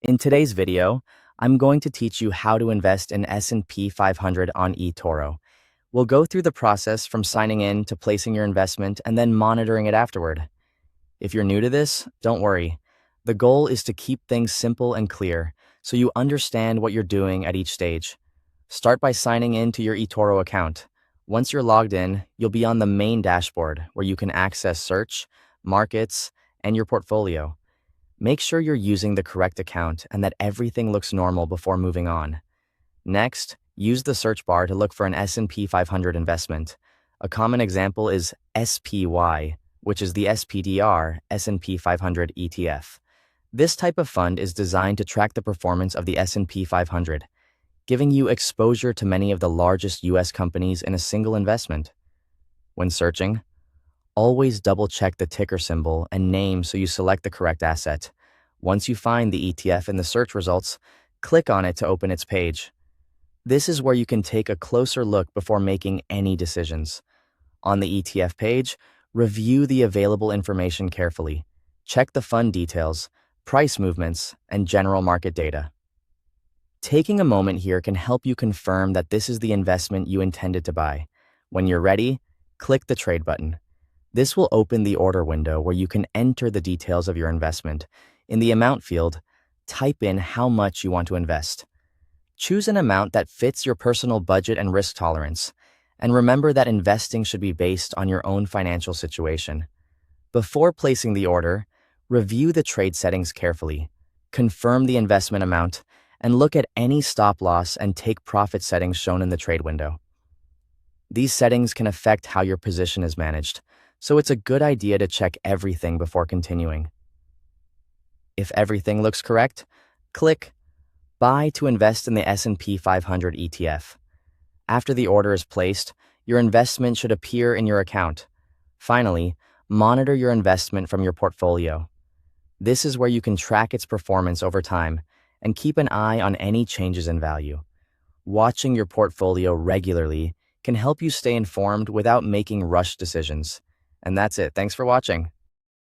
In today's video, I'm going to teach you how to invest in S&P 500 on eToro. We'll go through the process from signing in to placing your investment and then monitoring it afterward. If you're new to this, don't worry. The goal is to keep things simple and clear so you understand what you're doing at each stage. Start by signing in to your eToro account. Once you're logged in, you'll be on the main dashboard where you can access search, markets, and your portfolio. Make sure you're using the correct account and that everything looks normal before moving on. Next, use the search bar to look for an S&P 500 investment. A common example is SPY, which is the SPDR S&P 500 ETF. This type of fund is designed to track the performance of the S&P 500, giving you exposure to many of the largest US companies in a single investment. When searching, always double-check the ticker symbol and name so you select the correct asset. Once you find the ETF in the search results, click on it to open its page. This is where you can take a closer look before making any decisions. On the ETF page, review the available information carefully. Check the fund details, price movements, and general market data. Taking a moment here can help you confirm that this is the investment you intended to buy. When you're ready, click the trade button. This will open the order window where you can enter the details of your investment. In the amount field, type in how much you want to invest. Choose an amount that fits your personal budget and risk tolerance, and remember that investing should be based on your own financial situation. Before placing the order, review the trade settings carefully, confirm the investment amount, and look at any stop loss and take profit settings shown in the trade window. These settings can affect how your position is managed, so it's a good idea to check everything before continuing. If everything looks correct, click Buy to invest in the S&P 500 ETF. After the order is placed, your investment should appear in your account. Finally, monitor your investment from your portfolio. This is where you can track its performance over time and keep an eye on any changes in value. Watching your portfolio regularly can help you stay informed without making rushed decisions. And that's it. Thanks for watching.